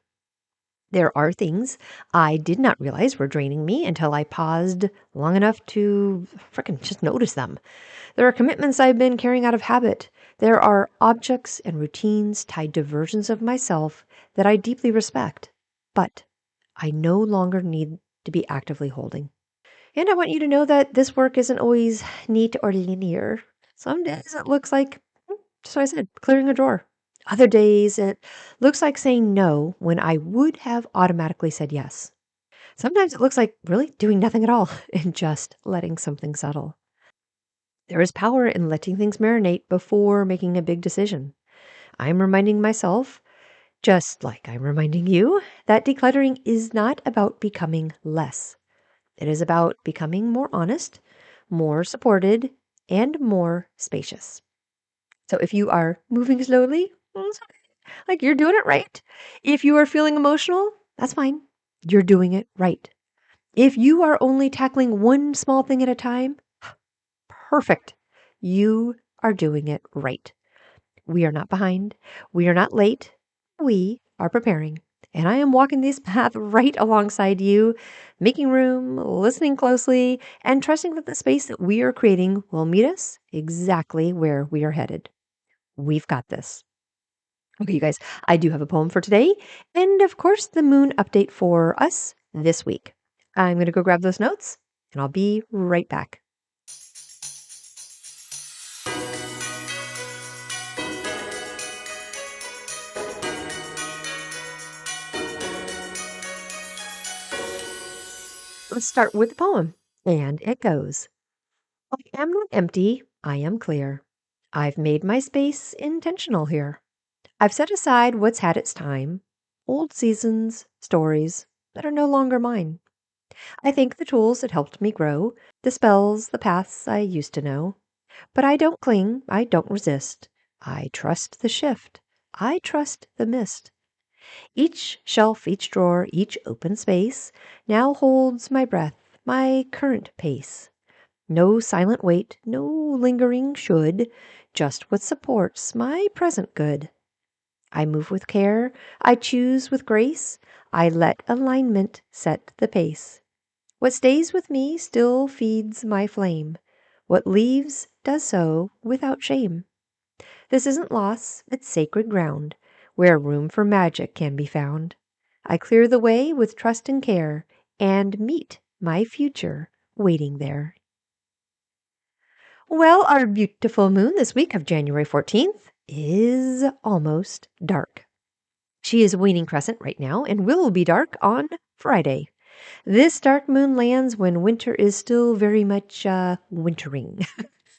There are things I did not realize were draining me until I paused long enough to frickin' just notice them. There are commitments I've been carrying out of habit. There are objects and routines tied to versions of myself that I deeply respect, but I no longer need to be actively holding. And I want you to know that this work isn't always neat or linear. Some days it looks like, just what I said, clearing a drawer. Other days it looks like saying no when I would have automatically said yes. Sometimes it looks like really doing nothing at all and just letting something settle. There is power in letting things marinate before making a big decision. I'm reminding myself, just like I'm reminding you, that decluttering is not about becoming less. It is about becoming more honest, more supported, and more spacious. So if you are moving slowly, well, it's okay. Like you're doing it right. If you are feeling emotional, that's fine. You're doing it right. If you are only tackling one small thing at a time, perfect. You are doing it right. We are not behind. We are not late. We are preparing. And I am walking this path right alongside you, making room, listening closely, and trusting that the space that we are creating will meet us exactly where we are headed. We've got this. Okay, you guys, I do have a poem for today. And of course, the moon update for us this week. I'm going to go grab those notes and I'll be right back. Let's start with the poem. And it goes, I am not empty, I am clear. I've made my space intentional here. I've set aside what's had its time, old seasons, stories that are no longer mine. I thank the tools that helped me grow, the spells, the paths I used to know. But I don't cling, I don't resist. I trust the shift. I trust the mist. Each shelf, each drawer, each open space now holds my breath, my current pace. No silent wait, no lingering should, just what supports my present good. I move with care, I choose with grace, I let alignment set the pace. What stays with me still feeds my flame. What leaves does so without shame. This isn't loss, it's sacred ground, where room for magic can be found. I clear the way with trust and care, and meet my future waiting there. Well, our beautiful moon this week of January 14th is almost dark. She is waning crescent right now and will be dark on Friday. This dark moon lands when winter is still very much wintering.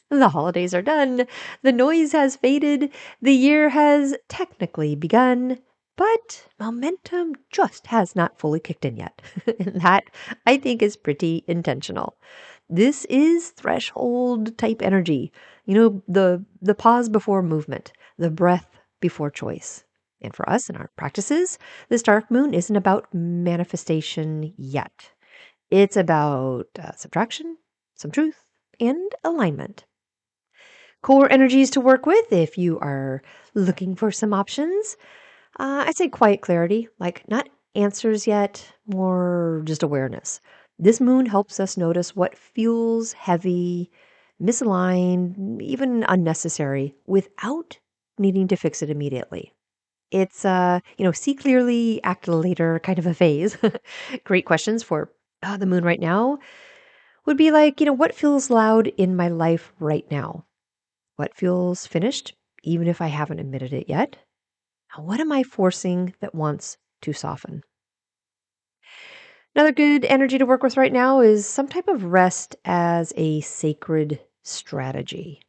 The holidays are done, the noise has faded, the year has technically begun, but momentum just has not fully kicked in yet. And that, I think, is pretty intentional. This is threshold type energy. The pause before movement, the breath before choice. And for us in our practices, this dark moon isn't about manifestation yet. It's about subtraction, some truth, and alignment. Core energies to work with if you are looking for some options. I'd say quiet clarity, like not answers yet, more just awareness. This moon helps us notice what feels heavy, misaligned, even unnecessary without needing to fix it immediately. It's see clearly, act later kind of a phase. Great questions for the moon right now would be like, what feels loud in my life right now? What feels finished, even if I haven't admitted it yet? What am I forcing that wants to soften? Another good energy to work with right now is some type of rest as a sacred strategy.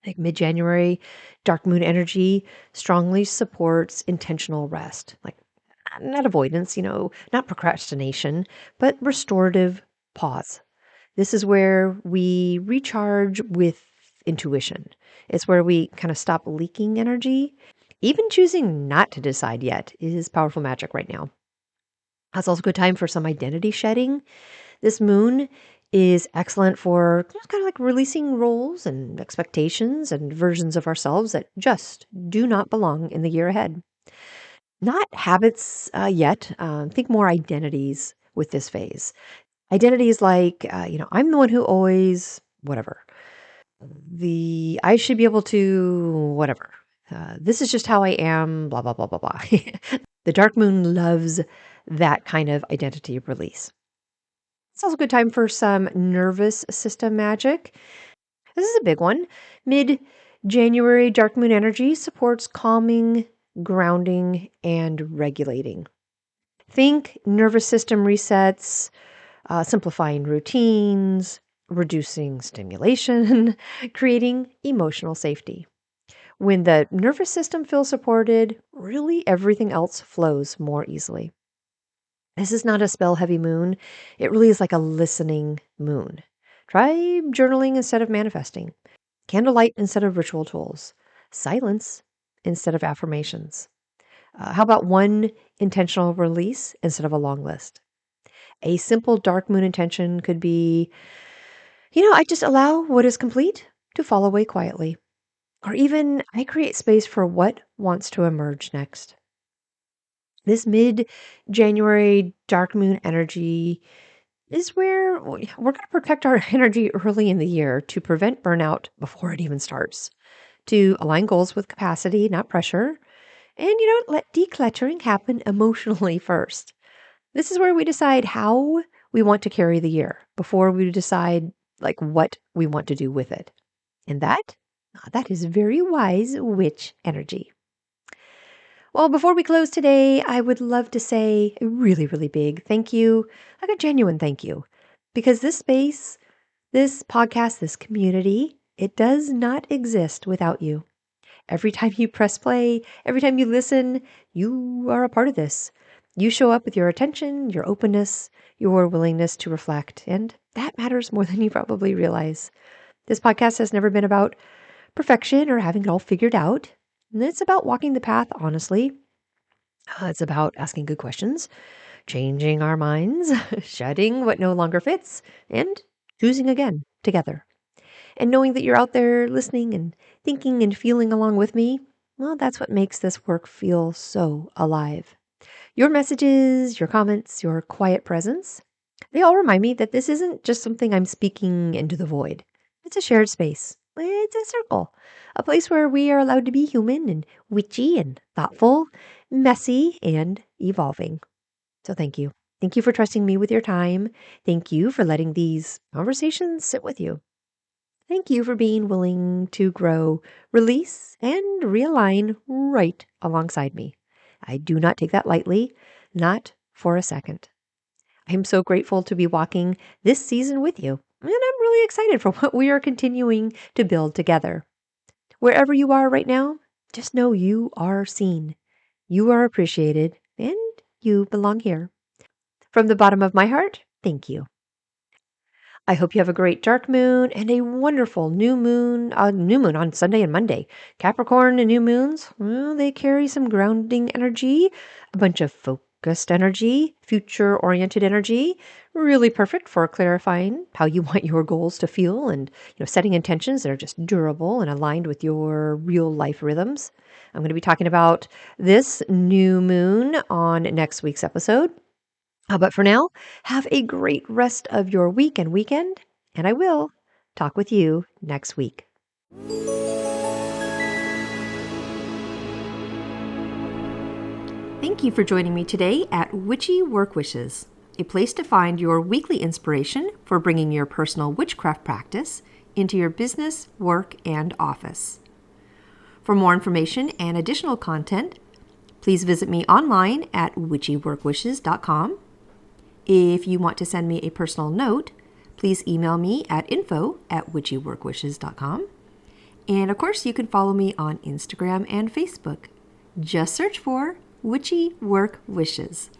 Like mid January, dark moon energy strongly supports intentional rest, like not avoidance, not procrastination, but restorative pause. This is where we recharge with intuition. It's where we kind of stop leaking energy. Even choosing not to decide yet is powerful magic right now. That's also a good time for some identity shedding. This moon is excellent for just kind of like releasing roles and expectations and versions of ourselves that just do not belong in the year ahead. Not habits yet. Think more identities with this phase. Identities like, I'm the one who always, whatever. I should be able to, whatever. This is just how I am, blah, blah, blah, blah, blah. The dark moon loves that kind of identity release. It's also a good time for some nervous system magic. This is a big one. Mid January, dark moon energy supports calming, grounding, and regulating. Think nervous system resets, simplifying routines, reducing stimulation, creating emotional safety. When the nervous system feels supported, really everything else flows more easily. This is not a spell heavy moon. It really is like a listening moon. Try journaling instead of manifesting, candlelight instead of ritual tools, silence instead of affirmations. How about one intentional release instead of a long list? A simple dark moon intention could be, I just allow what is complete to fall away quietly. Or even, I create space for what wants to emerge next. This mid January dark moon energy is where we're going to protect our energy early in the year to prevent burnout before it even starts, to align goals with capacity, not pressure, and, let decluttering happen emotionally first. This is where we decide how we want to carry the year before we decide like what we want to do with it. And that is very wise witch energy. Well, before we close today, I would love to say a really, really big thank you, like a genuine thank you, because this space, this podcast, this community, it does not exist without you. Every time you press play, every time you listen, you are a part of this. You show up with your attention, your openness, your willingness to reflect, and that matters more than you probably realize. This podcast has never been about perfection or having it all figured out. It's about walking the path honestly. It's about asking good questions, changing our minds, shedding what no longer fits, and choosing again together. And knowing that you're out there listening and thinking and feeling along with me, well, that's what makes this work feel so alive. Your messages, your comments, your quiet presence, they all remind me that this isn't just something I'm speaking into the void. It's a shared space. It's a circle, a place where we are allowed to be human and witchy and thoughtful, messy and evolving. So thank you. Thank you for trusting me with your time. Thank you for letting these conversations sit with you. Thank you for being willing to grow, release, and realign right alongside me. I do not take that lightly, not for a second. I'm so grateful to be walking this season with you, and I'm really excited for what we are continuing to build together. Wherever you are right now, just know you are seen, you are appreciated, and you belong here. From the bottom of my heart, thank you. I hope you have a great dark moon and a wonderful new moon on Sunday and Monday. Capricorn and new moons, well, they carry some grounding energy, a bunch of focused energy, future-oriented energy, really perfect for clarifying how you want your goals to feel and setting intentions that are just durable and aligned with your real life rhythms. I'm going to be talking about this new moon on next week's episode. But for now, have a great rest of your week and weekend, and I will talk with you next week. Thank you for joining me today at Witchy Work Wishes, a place to find your weekly inspiration for bringing your personal witchcraft practice into your business, work, and office. For more information and additional content, please visit me online at witchyworkwishes.com. If you want to send me a personal note, please email me at info@witchyworkwishes.com. And of course, you can follow me on Instagram and Facebook. Just search for Witchy Work Wishes.